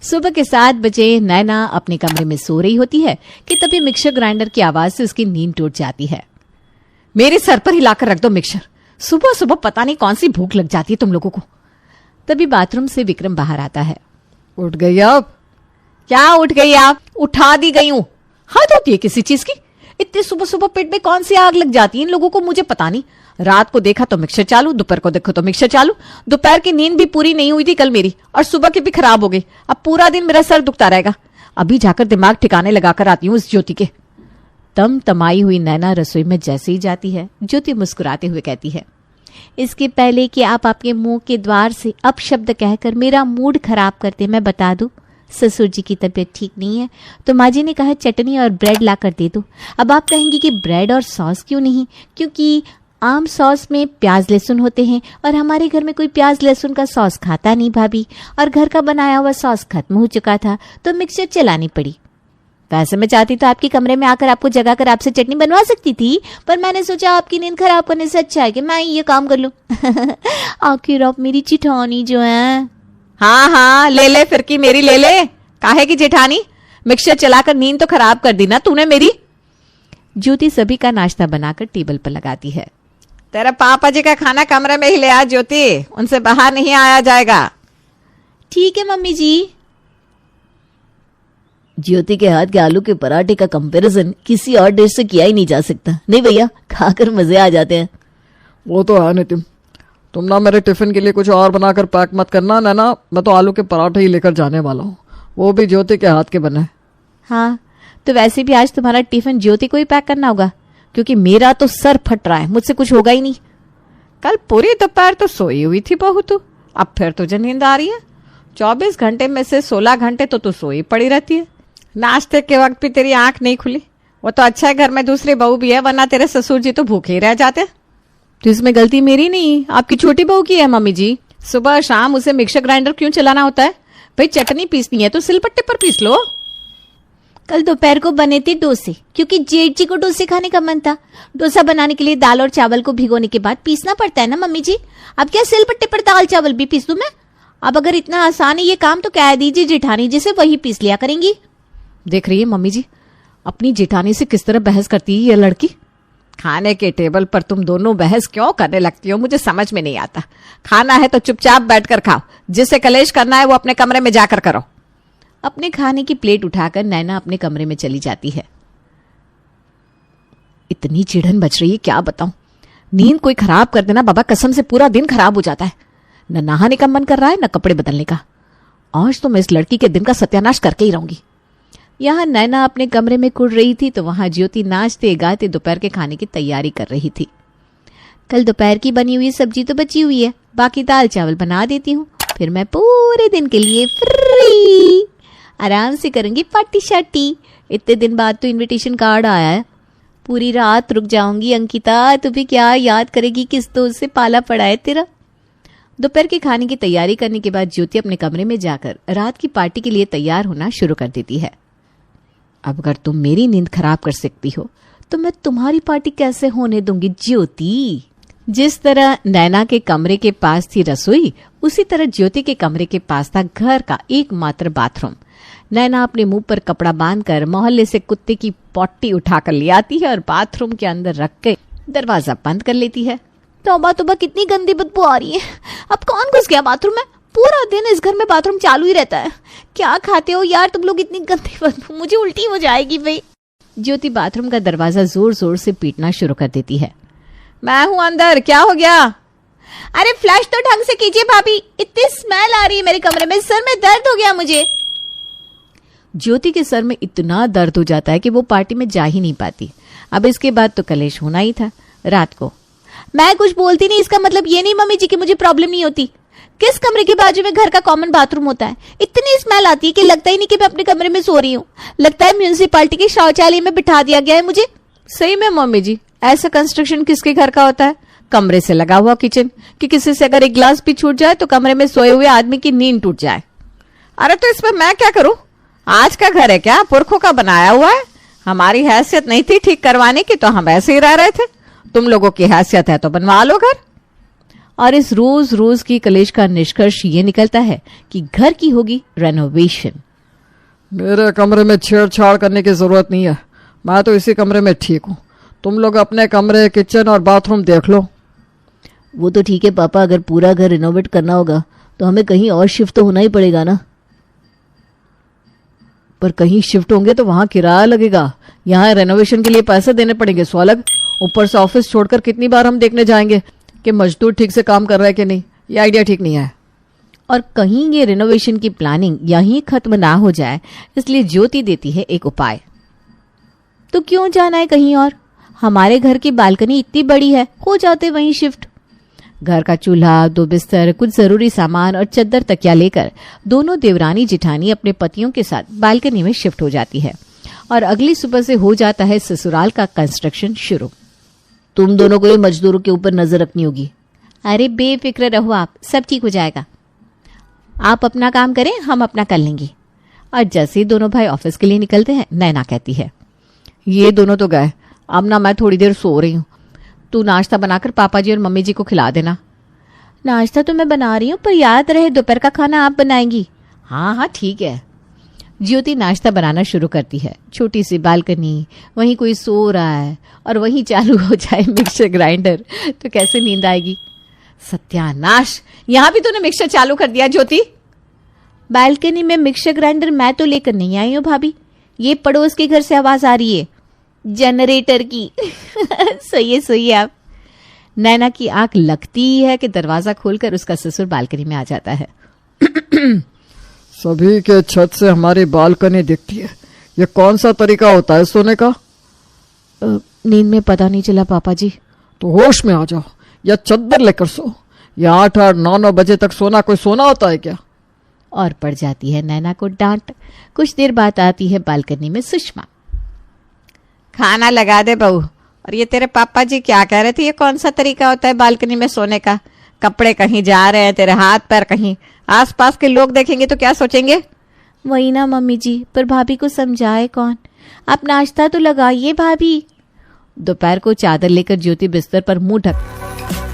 सुबह के 7 बजे नैना अपने कमरे में सो रही होती है कि तभी मिक्सर ग्राइंडर की आवाज से उसकी नींद टूट जाती है। मेरे सर पर हिलाकर रख दो मिक्सर, सुबह सुबह पता नहीं कौन सी भूख लग जाती है तुम लोगों को। तभी बाथरूम से विक्रम बाहर आता है। उठ गई आप? क्या उठ गई आप? उठा दी गई हूं। हद होती है किसी चीज की। इतनी सुबह सुबह पेट में कौन सी आग लग जाती है इन लोगों को, मुझे पता नहीं। रात को देखा तो मिक्सर चालू, दोपहर को देखो तो मिक्सर चालू। दोपहर की नींद भी पूरी नहीं हुई थी कल मेरी, और सुबह की भी खराब हो गई। अब पूरा दिन मेरा सर दुखता रहेगा। अभी जाकर दिमाग ठिकाने लगाकर आती हूँ इस ज्योति के। तम तमाई हुई नैना रसोई में जैसे ही जाती है, ज्योति मुस्कुराते हुए कहती है, इसके पहले कि आप आपके मुंह के द्वार से अपशब्द कहकर मेरा मूड खराब करते, मैं बता दूं ससुर जी की तबीयत ठीक नहीं है, तो माँ जी ने कहा चटनी और ब्रेड ला कर दे दो। अब आप कहेंगे कि ब्रेड और सॉस क्यों नहीं, क्योंकि आम सॉस में प्याज लहसुन होते हैं और हमारे घर में कोई प्याज लहसुन का सॉस खाता नहीं भाभी, और घर का बनाया हुआ सॉस खत्म हो चुका था तो मिक्सर चलानी पड़ी। वैसे मैं चाहती तो आपके कमरे में आकर आपको जगा कर आपसे चटनी बनवा सकती थी, पर मैंने सोचा आपकी नींद खराब करने से अच्छा है कि मैं ये काम कर लूं। आखिर आप मेरी चिठानी जो है। हाँ हाँ, ले ले फिर की मेरी ले ले। काहे की जेठानी, मिक्सर चलाकर नींद तो खराब कर दी ना तूने मेरी। ज्योति सभी का नाश्ता बनाकर टेबल पर लगाती है। तेरा पापा जी का खाना कमरे में ही ले आ ज्योति, उनसे बाहर नहीं आया जाएगा। ठीक है मम्मी जी। ज्योति के हाथ के आलू के पराठे का कंपैरिजन किसी और डिश से किया ही नहीं जा सकता। नहीं भैया, खाकर मजे आ जाते हैं। वो तो है नितिन, तुम ना मेरे टिफिन के लिए कुछ और बनाकर पैक मत करना ना, मैं तो आलू के पराठे ही लेकर जाने वाला हूँ, वो भी ज्योति के हाथ के बने। हाँ, तो वैसे भी आज तुम्हारा टिफिन ज्योति को ही पैक करना होगा, क्योंकि मेरा तो सर फट रहा है, मुझसे कुछ होगा ही नहीं। कल पूरी दोपहर तो सोई हुई थी बहू तू, अब फिर तुझे नींद आ रही है? 24 घंटे में से 16 घंटे तो तू सोई पड़ी रहती है। नाश्ते के वक्त भी तेरी आंख नहीं खुली। वो तो अच्छा है घर में दूसरी बहू भी है, वरना तेरे ससुर जी तो भूखे ही रह जाते। तो इसमें गलती मेरी नहीं, आपकी छोटी बहू की है मम्मी जी। सुबह शाम उसे मिक्सर ग्राइंडर क्यों चलाना होता है? भाई चटनी पीसनी है तो सिलपट्टे पर पीस लो। कल दोपहर को बने थे डोसे, क्योंकि जेठ जी को डोसे खाने का मन था। डोसा बनाने के लिए दाल और चावल को भिगोने के बाद पीसना पड़ता है ना मम्मी जी। अब क्या सिलपट्टे पर दाल चावल भी पीस दूं मैं? अब अगर इतना आसान है ये काम तो कह दीजिए जेठानी जी से, वही पीस लिया करेंगी। देख रही है मम्मी जी, अपनी जेठानी से किस तरह बहस करती है ये लड़की। खाने के टेबल पर तुम दोनों बहस क्यों करने लगती हो, मुझे समझ में नहीं आता। खाना है तो चुपचाप बैठकर खाओ, जिसे कलेश करना है वो अपने कमरे में जाकर करो। अपने खाने की प्लेट उठाकर नैना अपने कमरे में चली जाती है। इतनी चिढ़न बच रही है क्या बताऊं। नींद कोई खराब कर देना बाबा, कसम से पूरा दिन खराब हो जाता है। न नहाने का मन कर रहा है न कपड़े बदलने का। आज तो मैं इस लड़की के दिन का सत्यानाश करके ही रहूंगी। यहाँ नैना अपने कमरे में कुड़ रही थी तो वहां ज्योति नाचते गाते दोपहर के खाने की तैयारी कर रही थी। कल दोपहर की बनी हुई सब्जी तो बची हुई है, बाकी दाल चावल बना देती हूँ, फिर मैं पूरे दिन के लिए फ्री आराम से करूंगी पार्टी शार्टी। इतने दिन बाद तो इनविटेशन कार्ड आया है। पूरी रात रुक जाऊंगी अंकिता, तू भी क्या याद करेगी किस दोस्त से पाला पड़ा है तेरा। दोपहर के खाने की तैयारी करने के बाद ज्योति अपने कमरे में जाकर रात की पार्टी के लिए तैयार होना शुरू कर देती है। अब अगर तुम मेरी नींद खराब कर सकती हो तो मैं तुम्हारी पार्टी कैसे होने दूंगी ज्योति। जिस तरह नैना के कमरे के पास थी रसोई, उसी तरह ज्योति के कमरे के पास था घर का एकमात्र बाथरूम। नैना अपने मुंह पर कपड़ा बांधकर मोहल्ले से कुत्ते की पॉटी उठाकर ले आती है और बाथरूम के अंदर रख के दरवाजा बंद कर लेती है। तौबा तौबा, कितनी गंदी बदबू आ रही है। अब कौन घुस गया बाथरूम में? पूरा दिन इस घर में बाथरूम चालू ही रहता है। क्या खाते हो यार तुम लोग, इतनी गंदी बदबू, मुझे उल्टी हो जाएगी भाई। ज्योति बाथरूम का दरवाजा जोर जोर से पीटना शुरू कर देती है। मैं हूं अंदर, क्या हो गया? अरे फ्लश तो ढंग से कीजिए भाभी, इतनी स्मेल आ रही है मेरे कमरे में, सर में दर्द हो गया मुझे। ज्योति के सर में इतना दर्द हो जाता है कि वो पार्टी में जा ही नहीं पाती। अब इसके बाद तो कलेश होना ही था। रात को मैं कुछ बोलती नहीं, इसका मतलब ये नहीं मम्मी जी कि मुझे प्रॉब्लम नहीं होती। किस कमरे के बाजू में घर का कॉमन बाथरूम होता है? इतनी स्मेल आती है कि लगता ही नहीं कि मैं अपने कमरे में सो रही हूँ। लगता है म्यूनिसिपालिटी के शौचालय में बिठा दिया गया है मुझे। सही में मम्मी जी, ऐसा कंस्ट्रक्शन किसके घर का होता है? कमरे से लगा हुआ किचन, कि किसी से अगर एक गिलास भी छूट जाए तो कमरे में सोए हुए आदमी की नींद टूट जाए। अरे तो इसमें मैं क्या करूं? आज का घर है क्या? पुरखों का बनाया हुआ है। हमारी हैसियत नहीं थी ठीक करवाने की तो हम ऐसे ही रह रहे थे। तुम लोगों की हैसियत है तो बनवा लो घर। और इस रोज रोज की कलेश का निष्कर्ष ये निकलता है कि घर की होगी रेनोवेशन। मेरे कमरे में छेड़छाड़ करने की जरूरत नहीं है, मैं तो इसी कमरे में ठीक हूँ। तुम लोग अपने कमरे, किचन और बाथरूम देख लो। वो तो ठीक है पापा, अगर पूरा घर रिनोवेट करना होगा तो हमें कहीं और शिफ्ट तो होना ही पड़ेगा ना। पर कहीं शिफ्ट होंगे तो वहां किराया लगेगा, यहाँ रेनोवेशन के लिए पैसे देने पड़ेंगे सो अलग। ऊपर से ऑफिस छोड़कर कितनी बार हम देखने जाएंगे कि मजदूर ठीक से काम कर रहा है कि नहीं। ये आइडिया ठीक नहीं है। और कहीं ये रिनोवेशन की प्लानिंग यहीं खत्म ना हो जाए, इसलिए ज्योति देती है एक उपाय। तो क्यों जाना है कहीं और, हमारे घर की बालकनी इतनी बड़ी है, हो जाते वहीं शिफ्ट। घर का चूल्हा, 2 बिस्तर, कुछ जरूरी सामान और चद्दर तकिया लेकर दोनों देवरानी जिठानी अपने पतियों के साथ बालकनी में शिफ्ट हो जाती है और अगली सुबह से हो जाता है ससुराल का कंस्ट्रक्शन शुरू। तुम दोनों को ही मजदूरों के ऊपर नजर रखनी होगी। अरे बेफिक्र रहो आप, सब ठीक हो जाएगा। आप अपना काम करें, हम अपना कर लेंगे। और जैसे ही दोनों भाई ऑफिस के लिए निकलते हैं, नैना कहती है, ये दोनों तो गए, अब ना मैं थोड़ी देर सो रही हूँ। तू नाश्ता बनाकर पापा जी और मम्मी जी को खिला देना। नाश्ता तो मैं बना रही हूँ, पर याद रहे दोपहर का खाना आप बनाएंगी। हाँ हाँ ठीक है। ज्योति नाश्ता बनाना शुरू करती है। छोटी सी बालकनी, वहीं कोई सो रहा है और वहीं चालू हो जाए मिक्सर ग्राइंडर, तो कैसे नींद आएगी। सत्यानाश, यहाँ भी तूने मिक्सर चालू कर दिया ज्योति। बालकनी में मिक्सर ग्राइंडर मैं तो लेकर नहीं आई हूँ भाभी, ये पड़ोस के घर से आवाज आ रही है, जनरेटर की। सही है आप। नैना की आंख लगती है कि दरवाजा खोलकर उसका ससुर बालकनी में आ जाता है। सभी के छत से हमारी बालकनी दिखती है। ये कौन सा तरीका होता है सोने का? नींद में पता नहीं चला पापा जी। तो होश में आ जाओ या चद्दर लेकर सो। या 8-8, 9-9 बजे तक सोना कोई सोना होता है क्या? और पड़ जाती है नैना को डांट। कुछ देर बाद आती है बालकनी में सुषमा। खाना लगा दे बहू। और ये तेरे पापा जी क्या कह रहे थे, ये कौन सा तरीका होता है बालकनी में सोने का? कपड़े कहीं जा रहे हैं, तेरे हाथ पैर कहीं, आसपास के लोग देखेंगे तो क्या सोचेंगे? वही ना मम्मी जी, पर भाभी को समझाए कौन। आप नाश्ता तो लगाइए भाभी। दोपहर को चादर लेकर ज्योति बिस्तर पर मुंह ढक